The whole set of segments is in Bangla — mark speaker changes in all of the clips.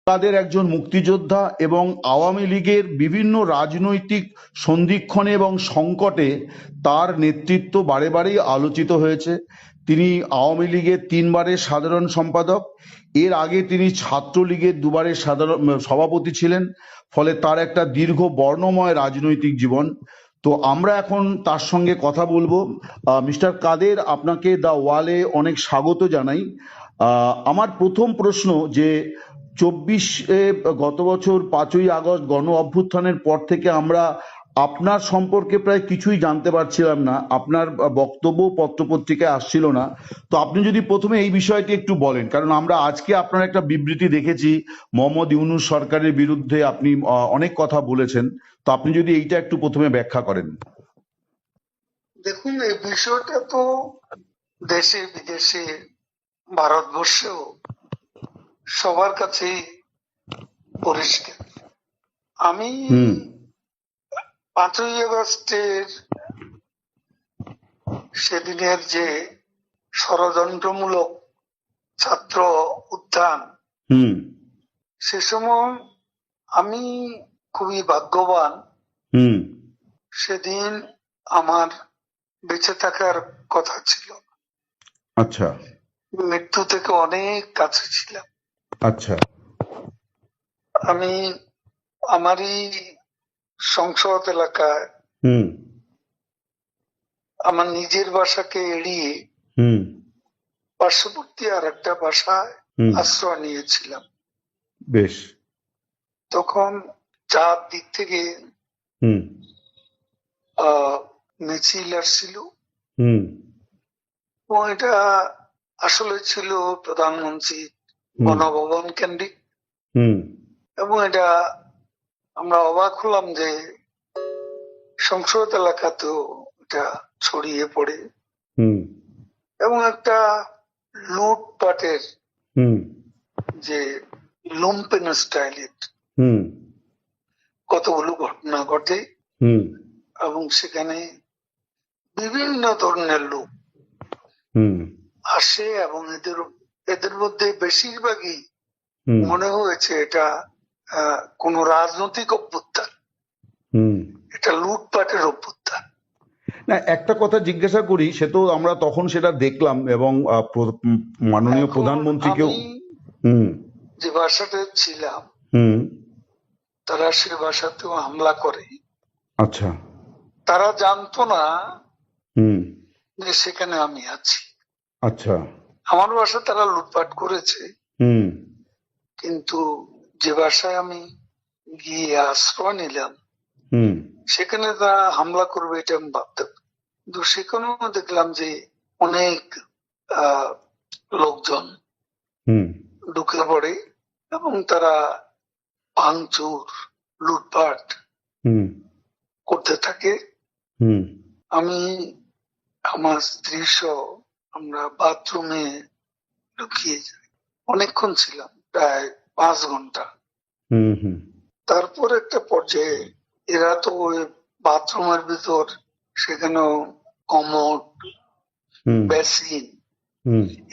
Speaker 1: তাদের একজন মুক্তিযোদ্ধা এবং আওয়ামী লীগের বিভিন্ন রাজনৈতিক সন্ধিক্ষণে এবং সংকটে তার নেতৃত্ব বারে বারেই আলোচিত হয়েছে। তিনি আওয়ামী লীগের 3বারের সাধারণ সম্পাদক, এর আগে তিনি ছাত্রলীগের 2বারের সাধারণ সভাপতি ছিলেন, ফলে তার একটা দীর্ঘ বর্ণময় রাজনৈতিক জীবন। তো আমরা এখন তার সঙ্গে কথা বলবো। মিস্টার কাদের, আপনাকে দ্য ওয়ালে অনেক স্বাগত জানাই। আমার প্রথম প্রশ্ন যে 24 গত বছর 5ই আগস্ট গণ অভ্যুত্থানের পর থেকে আমরা আপনার সম্পর্কে প্রায় কিছুই জানতে পারছিলাম না, আপনার বক্তব্য পত্রপত্রিকায় আসছিল না। তো আপনি যদি প্রথমে এই বিষয়টি একটু বলেন, কারণ আমরা আজকে আপনার একটা বিবৃতি দেখেছি মোহাম্মদ ইউনূস সরকারের বিরুদ্ধে আপনি অনেক কথা বলেছেন। তো আপনি যদি এইটা একটু প্রথমে ব্যাখ্যা করেন।
Speaker 2: দেখুন, এই বিষয়টা তো দেশে বিদেশে ভারতবর্ষেও সবার কাছেই পরিষ্কার। আমি 5ই আগস্টের সেদিনের যে ষড়যন্ত্রমূলক ছাত্র উত্থান, সে সময় আমি খুবই ভাগ্যবান। সেদিন আমার বেঁচে থাকার কথা ছিল।
Speaker 1: আচ্ছা।
Speaker 2: মৃত্যু থেকে অনেক কাছে ছিলাম।
Speaker 1: আচ্ছা।
Speaker 2: আমি আমারই সংসদ এলাকায় আমার নিজের বাসাকে এড়িয়ে পার্শ্ববর্তী আর একটা বাসায় আশ্রয় নিয়েছিলাম।
Speaker 1: বেশ।
Speaker 2: তখন 4 দিক থেকে মিছিল আসছিল এবং এটা আসলে ছিল প্রধানমন্ত্রী গণভবন কেন্দ্রিক। এবং এটা আমরা অবাক হলাম যে সংসদ এলাকাতেও এটা ছড়িয়ে পড়ে এবং একটা লুটপাটের যে লুম্পেন স্টাইলের কতগুলো ঘটনা ঘটে এবং সেখানে বিভিন্ন ধরনের লোক আসে এবং এদের মধ্যে বেশিরভাগই মনে হয়েছে এটা কোন রাজনৈতিক অভ্যুত্থান, এটা লুটপাটের অভ্যুত্থান।
Speaker 1: না, একটা কথা জিজ্ঞাসা করি, সে তো আমরা তখন সেটা দেখলাম এবং মাননীয় প্রধানমন্ত্রীকেও
Speaker 2: যে বাসাতে ছিলাম তারা সে বাসাতেও হামলা করে।
Speaker 1: আচ্ছা।
Speaker 2: তারা জানতো না যে সেখানে আমি আছি।
Speaker 1: আচ্ছা।
Speaker 2: আমার বাসা তারা লুটপাট করেছে, কিন্তু যে বাসায় আমি গিয়ে আশ্রয় নিলাম সেখানে তারা হামলা করবে এটা আমি ভাবতাম। কিন্তু সেখানেও দেখলাম যে অনেক লোকজন ঢুকে পড়ে এবং তারা ভাঙচুর লুটপাট করতে থাকে। আমি আমার স্ত্রী সহ আমরা বাথরুমে ঢুকিয়ে যাই। অনেকক্ষণ ছিলাম, প্রায় 5 ঘন্টা। তারপর একটা পর্যায়ে এরা তো ওই বাথরুমের ভিতর সেখানেও কমোড, বেসিন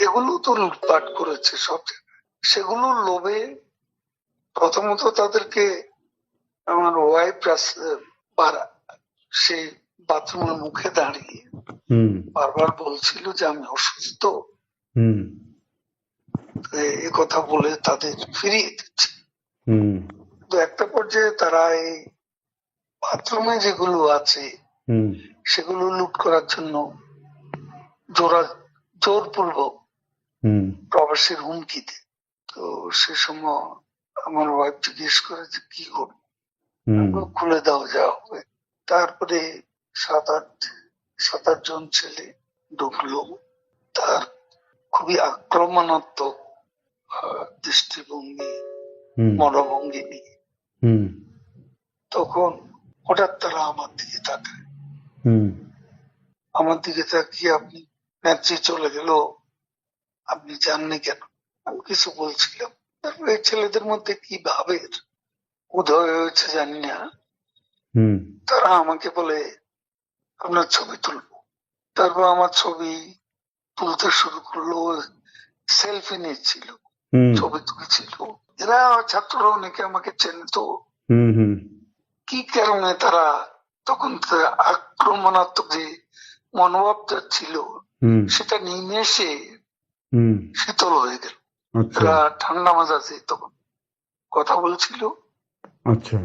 Speaker 2: এগুলো তো লুটপাট করেছে সব জায়গায়। সেগুলোর লোভে প্রথমত তাদেরকে আমার ওয়াইফ সেই বাথরুমের মুখে দাঁড়িয়ে বারবার বলছিল যে আমি অসুস্থ, এ কথা বলে তাদের ফিরিয়ে দিচ্ছে। তো একটা পর্যায়ে তারা এই বাথরুমে যেগুলো আছে সেগুলো লুট করার জন্য জোরপূর্বক প্রবাসীর হুমকি দেয়। তো সে সময় আমার ওয়াইফ জিজ্ঞেস করে যে কি করবো, খুলে দাও যা হবে। তারপরে 7-8 জন ছেলে ঢুকলো। তার খুবই আক্রমণাত্মক দৃষ্টিভঙ্গি, মনোভঙ্গি নিয়ে। তখন হঠাৎ তারা আমার দিকে তাকায়। আমার দিকে তাকিয়ে, আপনি নেত্রী চলে গেল, আপনি জাননি কেন? আমি কিছু বলছিলাম। তারপরে এই ছেলেদের মধ্যে কি ভাবের উদয় হয়েছে জানি না, তারা আমাকে বলে আপনার ছবি তুলবো। তারপর আমার ছবি তুলতে শুরু করলো, সেলফি নিচ্ছিল, ছবি তুলছিল। এরা ছাত্ররা অনেকে আমাকে চেনে তো,
Speaker 1: হুম হুম
Speaker 2: কি কারণে তারা তখন আক্রমণাত্মক যে মনোভাবটা ছিল
Speaker 1: হুম
Speaker 2: সেটা নিমেষে
Speaker 1: হুম
Speaker 2: শীতল হয়ে গেল।
Speaker 1: আচ্ছা
Speaker 2: এরা ঠান্ডা মেজাজে তখন কথা বলছিল।
Speaker 1: আচ্ছা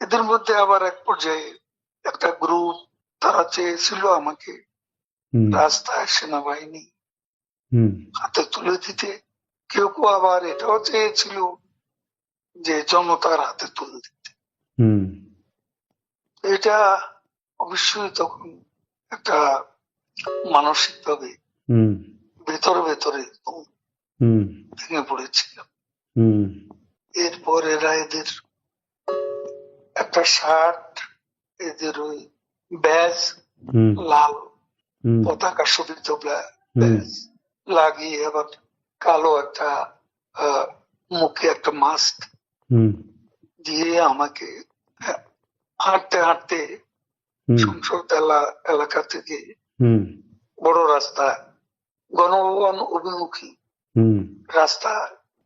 Speaker 2: এদের মধ্যে আবার এক পর্যায়ে একটা গ্রুপ, তারা চেয়েছিল আমাকে
Speaker 1: হুম
Speaker 2: রাস্তায় সেনাবাহিনী
Speaker 1: হুম
Speaker 2: হাতে তুলে দিতে। কেউ কেউ আবার এটাও চেয়েছিল যে জনতার হাতে তুলে দিতে।
Speaker 1: হুম
Speaker 2: এটা অবশ্যই তখন একটা মানসিক ভাবে
Speaker 1: হুম
Speaker 2: ভেতরে ভেতরে
Speaker 1: হুম
Speaker 2: ভেঙে পড়েছিল।
Speaker 1: হুম
Speaker 2: এরপর এরা এদের একটা শার্ট, এদের ওই ব্যাজ,
Speaker 1: হুম
Speaker 2: লাল
Speaker 1: হুম
Speaker 2: পতাকা শোভিত
Speaker 1: হুম
Speaker 2: ব্যাজ লাগিয়ে আবার কালো একটা মুখে একটা মাস্ক
Speaker 1: হুম
Speaker 2: দিয়ে আমাকে আহ, হাঁটতে হাঁটতে
Speaker 1: হুম
Speaker 2: সংসদ এলাকা থেকে
Speaker 1: হুম
Speaker 2: বড় রাস্তা, গণভবন অভিমুখী
Speaker 1: হুম
Speaker 2: রাস্তা,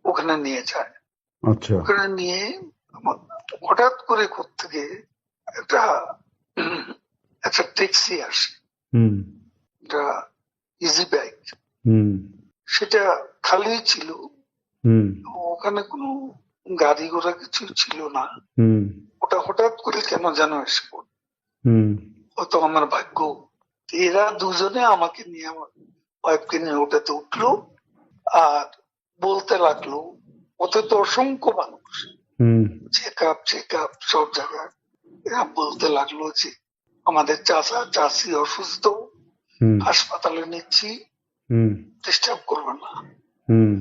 Speaker 2: ওখানে নিয়ে যায়।
Speaker 1: আচ্ছা
Speaker 2: ওখানে নিয়ে হঠাৎ করে কোত্থেকে একটা একটা ট্যাক্সি আসে,
Speaker 1: হুম
Speaker 2: একটা ইজি বাইক,
Speaker 1: হুম
Speaker 2: সেটা খালি ছিল।
Speaker 1: হুম
Speaker 2: ওখানে কোনো গাড়ি ঘোড়া কিছু ছিল না।
Speaker 1: হুম
Speaker 2: ওটা হঠাৎ করে কেন যেন এসে পড়ল।
Speaker 1: হুম
Speaker 2: হয়তো আমার ভাগ্য। এরা দুজনে আমাকে নিয়ে, আমার ওয়াইফকে নিয়ে ওটাতে উঠলো আর বলতে লাগলো, ওতে তো অসংখ্য মানুষ,
Speaker 1: হুম
Speaker 2: চেক আপ সব জায়গায়। এরা বলতে লাগলো যে আমাদের চাচা চাচি অসুস্থ,
Speaker 1: হুম
Speaker 2: হাসপাতালে নিচ্ছি,
Speaker 1: হুম
Speaker 2: ডিস্টার্ব করবে না।
Speaker 1: হুম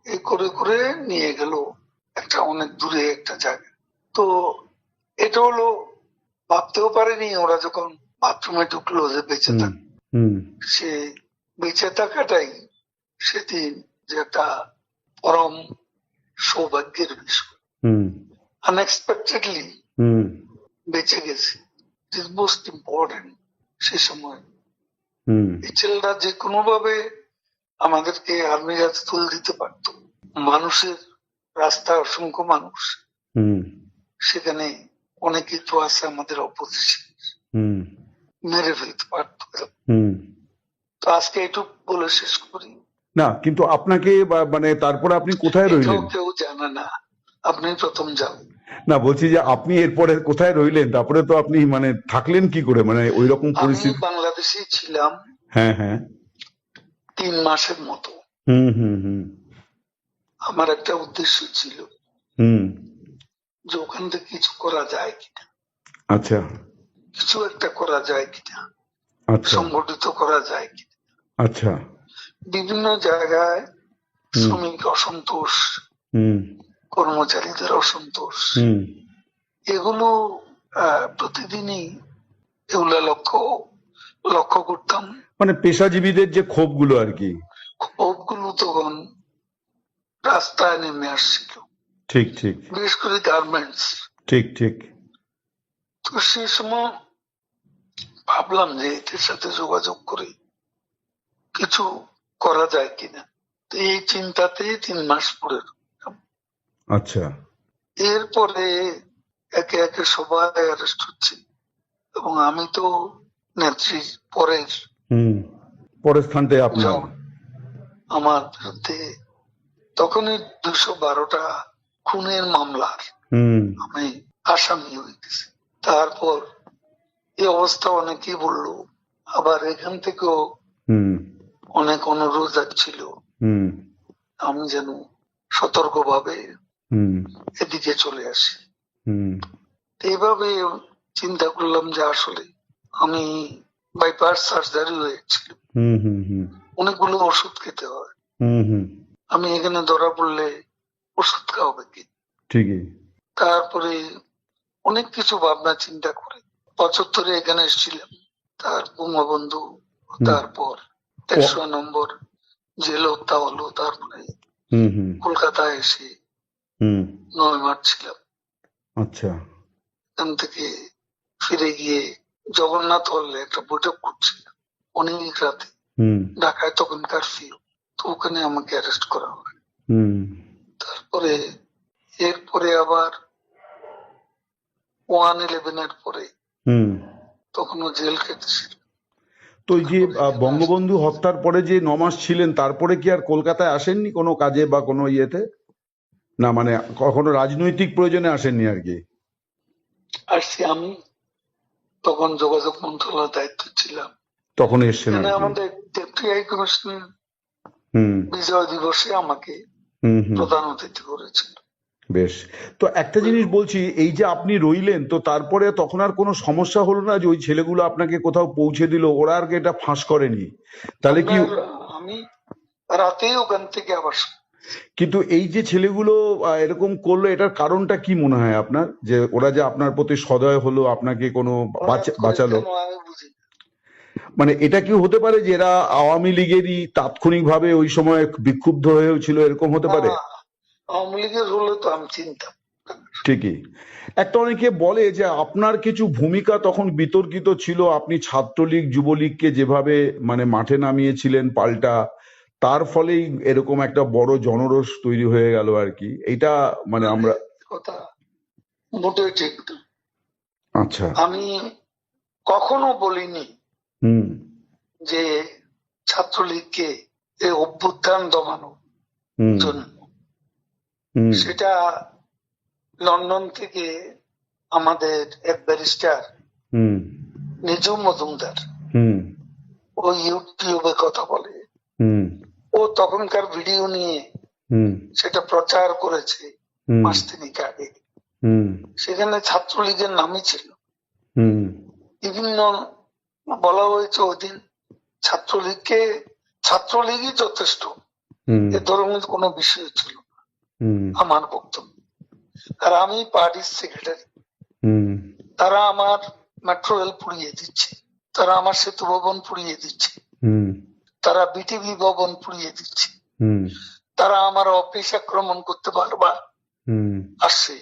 Speaker 2: এই করে করে নিয়ে গেল একটা অনেক দূরে একটা জায়গা। তো এটা হলো, ভাবতেও পারেনি ওরা যখন বাথরুমে ঢুকলো যে বেঁচে
Speaker 1: হুম
Speaker 2: থাক,
Speaker 1: হুম
Speaker 2: সে বেঁচে থাকাটাই সেদিন যে একটা পরম সৌভাগ্যের বিষয়।
Speaker 1: হুম
Speaker 2: আনএক্সপেক্টেডলি
Speaker 1: হুম
Speaker 2: বেঁচে গেছে, ইট ইজ মোস্ট ইম্পর্টেন্ট। সে সময়
Speaker 1: হুম
Speaker 2: এই ছেলেটা যে কোনো ভাবে আমাদেরকে আর্মির হাতে তুলে দিতে পারতো। মানুষের রাস্তায় অসংখ্য মানুষ,
Speaker 1: হুম
Speaker 2: সেখানে অনেকেই তো আছে আমাদের অপোজিশন,
Speaker 1: হুম
Speaker 2: মেরে ফেলতে পারতো।
Speaker 1: হুম
Speaker 2: তো আজকে এটুকু বলে শেষ করি।
Speaker 1: না কিন্তু আপনাকে মানে তারপরে আপনি কোথায়
Speaker 2: এটাও
Speaker 1: রইলেন?
Speaker 2: কেউ জানে না, আপনি প্রথম যান।
Speaker 1: না বলছি যে আপনি এরপরে কোথায় রইলেন, তারপরে তো আপনি মানে থাকলেন কি করে, মানে ওই রকম
Speaker 2: আমি
Speaker 1: পরিস্থিতি?
Speaker 2: বাংলাদেশে ছিলাম
Speaker 1: হ্যাঁ হ্যাঁ
Speaker 2: 3 মাসের মতো।
Speaker 1: হুম হুম হুম
Speaker 2: আমার একটা উদ্দেশ্য ছিল
Speaker 1: হুম
Speaker 2: যে ওখান থেকে কিছু করা যায় কিনা,
Speaker 1: আচ্ছা
Speaker 2: কিছু একটা করা যায় কিনা,
Speaker 1: আচ্ছা
Speaker 2: সংগঠিত করা যায় কিনা।
Speaker 1: আচ্ছা
Speaker 2: বিভিন্ন জায়গায়
Speaker 1: হুম
Speaker 2: শ্রমিক অসন্তোষ,
Speaker 1: হুম
Speaker 2: কর্মচারীদের অসন্তোষ,
Speaker 1: হুম
Speaker 2: এগুলো প্রতিদিনই এগুলা লক্ষ্য লক্ষ্য করতাম।
Speaker 1: মানে পেশাজীবীদের যে ক্ষোভগুলো আর কি।
Speaker 2: ক্ষোভগুলো তখন রাস্তায় নেমে আসছিল,
Speaker 1: ঠিক ঠিক
Speaker 2: বিশেষ করে গার্মেন্টস।
Speaker 1: ঠিক ঠিক
Speaker 2: তো সেই সময় ভাবলাম যে এদের সাথে যোগাযোগ করে কিছু করা যায় কিনা। তো এই চিন্তাতেই 3 মাস পরে রইলাম।
Speaker 1: আচ্ছা
Speaker 2: এরপরে একে একে সবাই অ্যারেস্ট হচ্ছে এবং আমি তো নেত্রীর পরের
Speaker 1: হুম পরের স্থানটাই আপনার।
Speaker 2: জন। আমার বিরুদ্ধে তখনই 212টা খুনের মামলার
Speaker 1: হুম
Speaker 2: আমি আসামি হয়ে গেছি। তারপর এই অবস্থা অনেকেই বললো, আবার এখান থেকেও
Speaker 1: হুম
Speaker 2: অনেক অনুরোধ যাচ্ছিল
Speaker 1: হুম
Speaker 2: আমি যেন সতর্কভাবে
Speaker 1: হুম
Speaker 2: এদিকে চলে আসি।
Speaker 1: হুম
Speaker 2: তো এইভাবে চিন্তা করলাম যে আসলে আমি বাইপাস সার্জারি হয়েছিল,
Speaker 1: হুম হুম হুম
Speaker 2: অনেকগুলো ওষুধ খেতে হয়।
Speaker 1: হুম হুম
Speaker 2: আমি এখানে ধরা পড়লে ওষুধ খাওয়াবে কি।
Speaker 1: ঠিকই
Speaker 2: তারপরে অনেক কিছু ভাবনা চিন্তা করে 75-এ এখানে এসেছিলাম, তার বঙ্গবন্ধু,
Speaker 1: হুম
Speaker 2: তারপর
Speaker 1: ও
Speaker 2: 100 নম্বর জেল হত্যা হলো, তারপরে
Speaker 1: হুম হুম
Speaker 2: কলকাতায় এসে
Speaker 1: হুম
Speaker 2: 9 মাস ছিলাম।
Speaker 1: আচ্ছা
Speaker 2: এখান থেকে ফিরে গিয়ে জগন্নাথ হলে একটা বৈঠক করছিলাম অনেক রাতে,
Speaker 1: হুম
Speaker 2: ঢাকায় তখন কারফিউ। তো ওখানে আমাকে অ্যারেস্ট করা হয়।
Speaker 1: হুম
Speaker 2: তারপরে এরপরে আবার 1/11 পরে
Speaker 1: হুম।
Speaker 2: তখনও জেল খেটেছিল।
Speaker 1: তো এই যে বঙ্গবন্ধু হত্যার পরে যে 9 মাস ছিলেন, তারপরে কি আর কলকাতায় আসেননি কোনো কাজে বা কোনো ইয়েতে? না মানে কখনো রাজনৈতিক প্রয়োজনে আসেননি আর কি?
Speaker 2: আসছি আমি, তখন যোগাযোগ মন্ত্রণালয়ের দায়িত্ব ছিলাম।
Speaker 1: তখন এসছেন আর
Speaker 2: এখানে
Speaker 1: কি?
Speaker 2: আমাদের ডেপুটি হাই কমিশনার
Speaker 1: হুম
Speaker 2: বিজয় দিবসে আমাকে
Speaker 1: হুম হুম।
Speaker 2: প্রধান অতিথি করেছিল।
Speaker 1: বেশ। তো একটা জিনিস বলছি, এই যে আপনি রইলেন, তো তারপরে তখন আর কোনো সমস্যা হলো না যে ওই ছেলেগুলো আপনাকে কোথাও পৌঁছে দিল, ওরা আর কি এটা ফাঁস করেনি? তাহলে কি?
Speaker 2: আপনার আমি রাতেই ওখান থেকে আবার
Speaker 1: কিন্তু এই যে ছেলেগুলো এরকম করলো, এটার কারণটা কি মনে হয় আপনার, যে ওরা যে আপনার প্রতি সদয় হলো, আপনাকে কোনো
Speaker 2: হঠাৎ করে
Speaker 1: বাঁচালো?
Speaker 2: কেন আমি বুঝি না।
Speaker 1: মানে এটা কি হতে পারে যে এরা আওয়ামী লীগেরই তাৎক্ষণিকভাবে ওই সময় বিক্ষুব্ধ হয়েছিল, এরকম হতে পারে?
Speaker 2: না, আওয়ামী লীগের হলে তো আমি চিনতাম।
Speaker 1: ঠিকই। একটা অনেকে বলে যে আপনার কিছু ভূমিকা তখন বিতর্কিত ছিল, আপনি ছাত্রলীগ যুবলীগকে যেভাবে মানে মাঠে নামিয়েছিলেন পাল্টা, তার ফলেই এরকম একটা বড় জনরোষ তৈরি হয়ে গেল আর কি, এটা মানে আমরা।
Speaker 2: কথা মোটেই ঠিক না।
Speaker 1: আচ্ছা।
Speaker 2: আমি কখনো বলিনি
Speaker 1: হুম
Speaker 2: যে ছাত্রলীগকে এই অভ্যুত্থান দমানোর
Speaker 1: হুম
Speaker 2: জন্য।
Speaker 1: হুম
Speaker 2: সেটা লন্ডন থেকে আমাদের এক ব্যারিস্টার
Speaker 1: হুম
Speaker 2: নিজু মজুমদার,
Speaker 1: হুম
Speaker 2: ও ইউটিউবে কথা বলে,
Speaker 1: হুম
Speaker 2: ও তখনকার ভিডিও নিয়ে
Speaker 1: হুম
Speaker 2: সেটা প্রচার করেছে
Speaker 1: হুম
Speaker 2: মাস তিনেক আগে।
Speaker 1: হুম
Speaker 2: সেখানে ছাত্রলীগের নামই ছিল।
Speaker 1: হুম
Speaker 2: বিভিন্ন বলা হয়েছে ওই দিন ছাত্রলীগকে, ছাত্রলীগই যথেষ্ট,
Speaker 1: হুম
Speaker 2: এ ধরনের কোনো বিষয় ছিল না
Speaker 1: হুম
Speaker 2: আমার বক্তব্য। আর আমি পার্টির সেক্রেটারি,
Speaker 1: হুম
Speaker 2: তারা আমার মেট্রো রেল পুড়িয়ে দিচ্ছে, তারা আমার সেতু ভবন পুড়িয়ে দিচ্ছে,
Speaker 1: হুম
Speaker 2: তারা বিটিভি ভবন পুড়িয়ে দিচ্ছে,
Speaker 1: হুম
Speaker 2: তারা আমার অফিস আক্রমণ করতে বারবার
Speaker 1: হুম
Speaker 2: আসছে,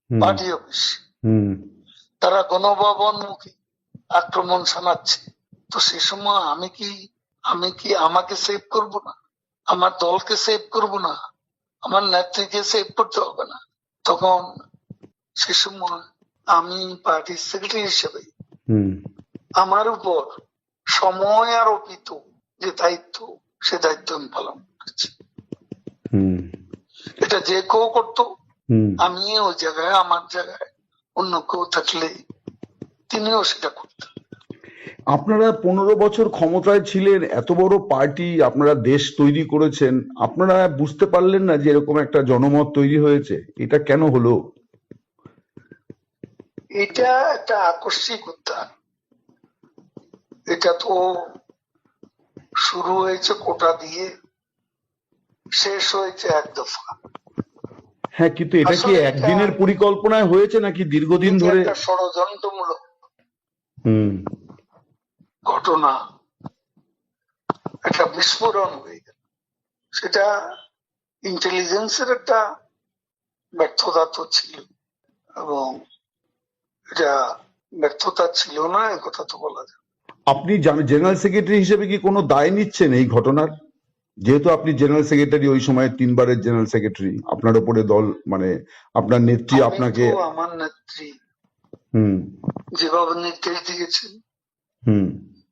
Speaker 1: হুম
Speaker 2: পার্টি অফিস,
Speaker 1: হুম
Speaker 2: তারা গণভবন মুখী আক্রমণ শানাচ্ছে। তো সে সময় আমি কি আমাকে সেভ করব না? আমার দলকে সেভ করব না? আমার নেত্রীকে সেভ করতে হবে না? তখন সে সময় আমি পার্টির সেক্রেটারি হিসেবে
Speaker 1: হুম
Speaker 2: আমার উপর সময় আরোপিত যে দায়িত্ব, সে দায়িত্ব আমি পালন করেছি।
Speaker 1: হুম
Speaker 2: এটা যে কেউ করতো,
Speaker 1: হুম
Speaker 2: আমি ওই জায়গায়, আমার জায়গায় অন্য কেউ থাকলে তিনিও সেটা করতেন।
Speaker 1: আপনারা 15 বছর ক্ষমতায় ছিলেন, এত বড় পার্টি, আপনারা দেশ তৈরি করেছেন, আপনারা বুঝতে পারলেন না যে এরকম একটা জনমত তৈরি হয়েছে? এটা কেন হলো?
Speaker 2: এটা একটা আকস্মিক উত্থান। এটা তো শুরু হয়েছে কোটা দিয়ে, শেষ হয়েছে এক দফা।
Speaker 1: হ্যাঁ, কিন্তু এটা কি
Speaker 2: আসলে এটা
Speaker 1: একদিনের পরিকল্পনায় হয়েছে নাকি দীর্ঘদিন ধরে?
Speaker 2: একটা ষড়যন্ত্রমূলক
Speaker 1: হুম
Speaker 2: ঘটনা, একটা বিস্ফোরণ হয়ে গেল। সেটা ইন্টেলিজেন্সের একটা ব্যর্থতা তো ছিল, এবং এটা ব্যর্থতা ছিল না এ কথা তো বলা যায়।
Speaker 1: আপনি জেনারেল সেক্রেটারি হিসেবে কি কোনো দায় নিচ্ছেন এই ঘটনার? যেহেতু আপনি জেনারেল সেক্রেটারি, ওই সময় 3 বারের জেনারেল সেক্রেটারি, আপনার উপরে দল মানে আপনার নেত্রী
Speaker 2: আমি
Speaker 1: আপনাকে।
Speaker 2: তো আমার নেত্রী
Speaker 1: হুম
Speaker 2: যেভাবে নির্দেশ দিয়েছেন
Speaker 1: হুম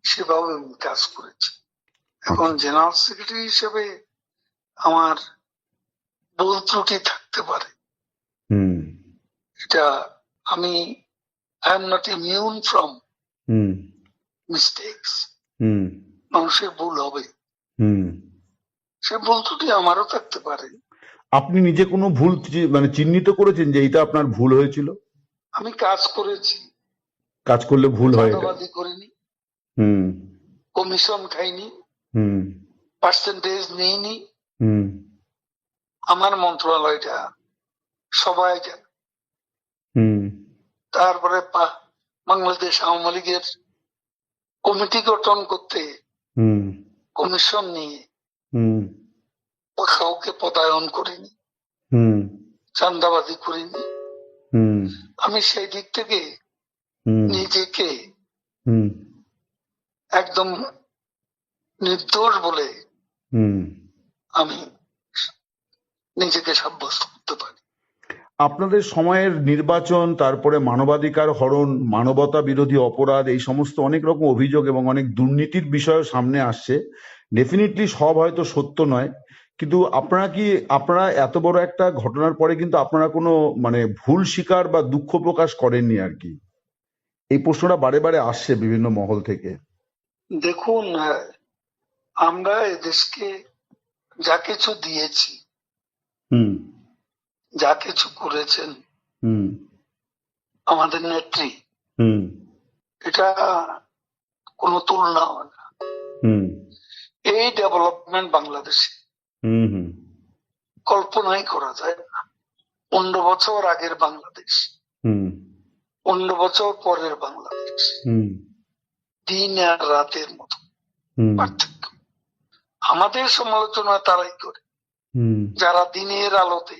Speaker 2: সেভাবে আমি কাজ করেছি। এখন
Speaker 1: আচ্ছা।
Speaker 2: জেনারেল সেক্রেটারি হিসেবে আমার ভুল ত্রুটি থাকতে পারে,
Speaker 1: হুম
Speaker 2: এটা আমি, I am not immune from
Speaker 1: hmm
Speaker 2: mistakes.
Speaker 1: হুম
Speaker 2: মানুষের ভুল হবে,
Speaker 1: হুম
Speaker 2: সে ভুল ত্রুটি আমারও থাকতে পারে।
Speaker 1: আপনি নিজে কোনো ভুল মানে চিহ্নিত করেছেন যে এইটা আপনার ভুল হয়েছিল?
Speaker 2: আমি কাজ করেছি,
Speaker 1: কাজ করলে ভুল হয় এটা?
Speaker 2: চাঁদাবাজি করিনি,
Speaker 1: হুম
Speaker 2: কমিশন খাইনি,
Speaker 1: হুম
Speaker 2: পার্সেন্টেজ নিইনি।
Speaker 1: হুম
Speaker 2: আমার মন্ত্রণালয়টা সবাই জানে।
Speaker 1: হুম
Speaker 2: তারপরে বাংলাদেশ আওয়ামী লীগের কমিটি গঠন করতে
Speaker 1: হুম
Speaker 2: কমিশন নিয়ে
Speaker 1: হুম
Speaker 2: কাউকে পদায়ন করিনি,
Speaker 1: হুম
Speaker 2: চাঁদাবাজি করিনি।
Speaker 1: হুম
Speaker 2: আমি সেই দিক থেকে
Speaker 1: হুম
Speaker 2: নিজেকে
Speaker 1: হুম
Speaker 2: একদম নির্দোষ বলে
Speaker 1: হুম
Speaker 2: আমি নিজেকে সাব্যস্ত করতে পারি।
Speaker 1: আপনাদের সময়ের নির্বাচন, তারপরে মানবাধিকার হরণ, মানবতা বিরোধী অপরাধ, এই সমস্ত অনেক রকম অভিযোগ এবং অনেক দুর্নীতির বিষয়ও সামনে আসছে। ডেফিনেটলি সব হয়তো সত্য নয়, কিন্তু আপনারা এত বড় একটা ঘটনার পরে কিন্তু আপনারা কোনো মানে ভুল স্বীকার বা দুঃখ প্রকাশ করেননি আর কি। এই প্রশ্নটা বারে বারে আসছে বিভিন্ন মহল থেকে।
Speaker 2: দেখুন, আমরা এদেশকে যা কিছু দিয়েছি,
Speaker 1: হুম
Speaker 2: যা কিছু করেছেন
Speaker 1: হুম
Speaker 2: আমাদের নেত্রী,
Speaker 1: হুম
Speaker 2: এটা কোনো তুলনা হয় না।
Speaker 1: হুম
Speaker 2: এই ডেভেলপমেন্ট বাংলাদেশে
Speaker 1: হুম হুম
Speaker 2: কল্পনাই করা যায় না। 15 বছর আগের বাংলাদেশ,
Speaker 1: হুম
Speaker 2: 15 বছর পরের বাংলাদেশ,
Speaker 1: হুম
Speaker 2: দিন আর রাতের মতো
Speaker 1: হুম
Speaker 2: পার্থক্য। আমাদের সমালোচনা তারাই করে
Speaker 1: হুম
Speaker 2: যারা দিনের আলোতে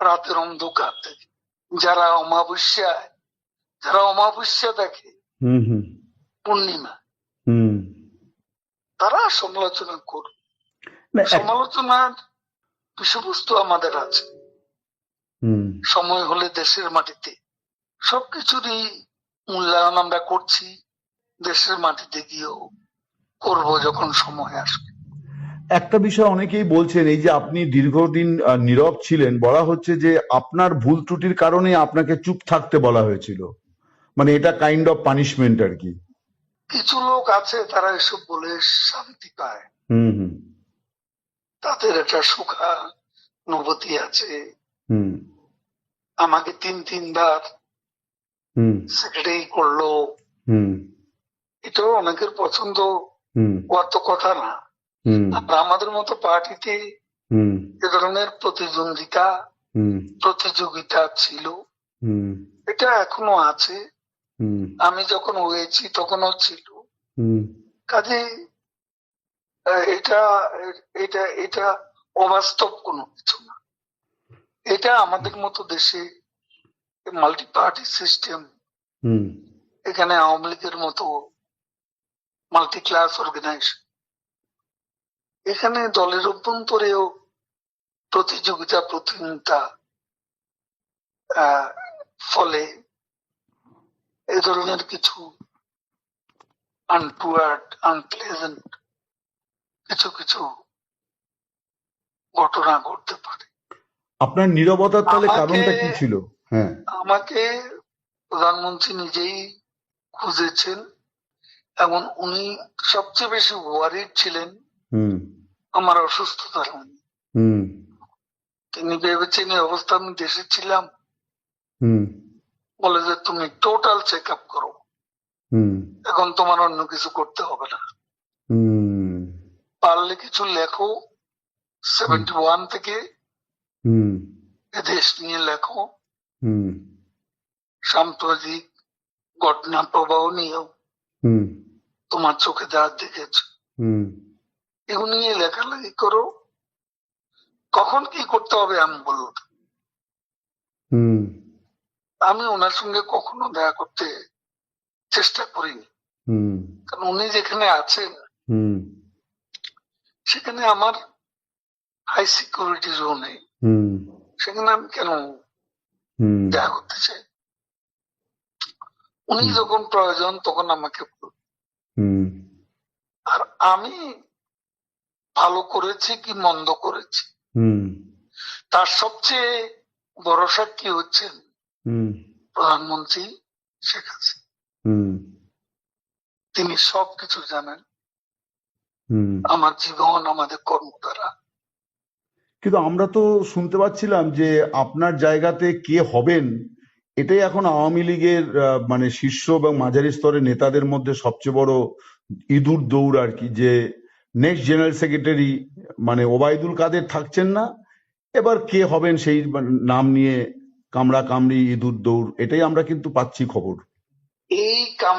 Speaker 2: রাতের অন্ধকার দেখে, যারা অমাবস্যা দেখে
Speaker 1: হুম হুম
Speaker 2: পূর্ণিমা,
Speaker 1: হুম
Speaker 2: তারা সমালোচনা করবে।
Speaker 1: না
Speaker 2: সমালোচনার বিষয়বস্তু আমাদের আছে।
Speaker 1: হুম
Speaker 2: সময় হলে দেশের মাটিতে সবকিছুরই মূল্যায়ন আমরা করছি, দেশের মাটিতে গিয়েও করব যখন সময় আসবে।
Speaker 1: একটা বিষয় অনেকেই বলছেন, এই যে আপনি দীর্ঘদিন নীরব ছিলেন, বলা হচ্ছে যে আপনার ভুল ত্রুটির কারণে আপনাকে চুপ থাকতে বলা হয়েছিল, মানে এটা কাইন্ড অফ পানিশমেন্ট আর কি।
Speaker 2: কিছু লোক আছে তারা এসব বলে শান্তি পায়,
Speaker 1: হুম হুম
Speaker 2: তাদের একটা সুখানুভূতি আছে।
Speaker 1: হুম
Speaker 2: আমাকে তিনবার
Speaker 1: হুম
Speaker 2: সেক্রেটারি করলো,
Speaker 1: হুম
Speaker 2: এটাও অনেকের পছন্দ
Speaker 1: হুম
Speaker 2: হওয়ার তো কথা না।
Speaker 1: হুম
Speaker 2: আর আমাদের মতো পার্টিতে
Speaker 1: হুম
Speaker 2: এ ধরনের
Speaker 1: হুম
Speaker 2: প্রতিযোগিতা ছিল,
Speaker 1: হুম
Speaker 2: এটা এখনো আছে।
Speaker 1: হুম
Speaker 2: আমি যখন হয়েছি তখনও ছিল।
Speaker 1: হুম
Speaker 2: কাজে এটা এটা এটা অবাস্তব কোনো কিছু না। এটা আমাদের মতো দেশে মাল্টি পার্টি সিস্টেম,
Speaker 1: হুম
Speaker 2: এখানে আওয়ামী লীগের মতো মাল্টি ক্লাস অর্গানাইজেশন, এখানে দলের অভ্যন্তরেও প্রতিদ্বন্দ্বিতা ফলে এ ধরনের কিছু আনপ্লেজেন্ট কিছু কিছু ঘটনা ঘটতে পারে।
Speaker 1: আপনার নীরবতার তাহলে
Speaker 2: আমাকে
Speaker 1: কারণটা কি ছিল? হ্যাঁ।
Speaker 2: আমাকে প্রধানমন্ত্রী নিজেই খুঁজেছেন এবং উনি সবচেয়ে বেশি ওয়ারিড ছিলেন
Speaker 1: হুম
Speaker 2: আমার অসুস্থতার জন্য।
Speaker 1: হুম
Speaker 2: তিনি ভেবেছেন এই অবস্থা আমি দেশে ছিলাম,
Speaker 1: হুম
Speaker 2: বলে যে তুমি টোটাল চেক আপ করো,
Speaker 1: হুম
Speaker 2: এখন তোমার অন্য কিছু করতে হবে না,
Speaker 1: হুম
Speaker 2: পারলে কিছু লেখো, 71 থেকে
Speaker 1: হুম
Speaker 2: দেশ নিয়ে লেখো,
Speaker 1: হুম
Speaker 2: সাম্প্রতিক ঘটনা প্রবাহ নিয়েও
Speaker 1: হুম
Speaker 2: তোমার চোখে যা দেখেছ
Speaker 1: হুম
Speaker 2: এগুলো নিয়ে লেখালেখি করো, কখন কি করতে হবে আমি বলবো।
Speaker 1: হুম
Speaker 2: আমি ওনার সঙ্গে কখনো দেখা করতে চেষ্টা করিনি,
Speaker 1: হুম
Speaker 2: কারণ উনি যেখানে আছেন
Speaker 1: হুম
Speaker 2: সেখানে আমার হাই সিকিউরিটি জোনে,
Speaker 1: হুম
Speaker 2: সেখানে আমি কেন
Speaker 1: হুম
Speaker 2: দেখা করতে চাই? উনি যখন প্রয়োজন তখন আমাকে বলবেন।
Speaker 1: হুম
Speaker 2: আর আমি ভালো করেছি কি মন্দ করেছি
Speaker 1: হুম
Speaker 2: তার সবচেয়ে বড় সাক্ষী হচ্ছেন
Speaker 1: হুম
Speaker 2: প্রধানমন্ত্রী শেখ হাসিনা।
Speaker 1: হুম
Speaker 2: তিনি সবকিছু জানেন,
Speaker 1: হুম
Speaker 2: আমার জীবন, আমাদের কর্ম দ্বারা।
Speaker 1: কিন্তু আমরা তো শুনতে পাচ্ছিলাম যে আপনার জায়গাতে কে হবেন, এটাই এখন আওয়ামী লীগের মানে শীর্ষ এবং মাঝারি স্তরের নেতাদের মধ্যে সবচেয়ে বড় ইঁদুর দৌড় আর কি, যে নেক্সট জেনারেল সেক্রেটারি মানে ওবায়দুল কাদের থাকছেন না, এবার কে হবেন সেই নাম নিয়ে কামড়া কামড়ি ইঁদুর দৌড়, এটাই আমরা কিন্তু পাচ্ছি খবর।
Speaker 2: এই কাম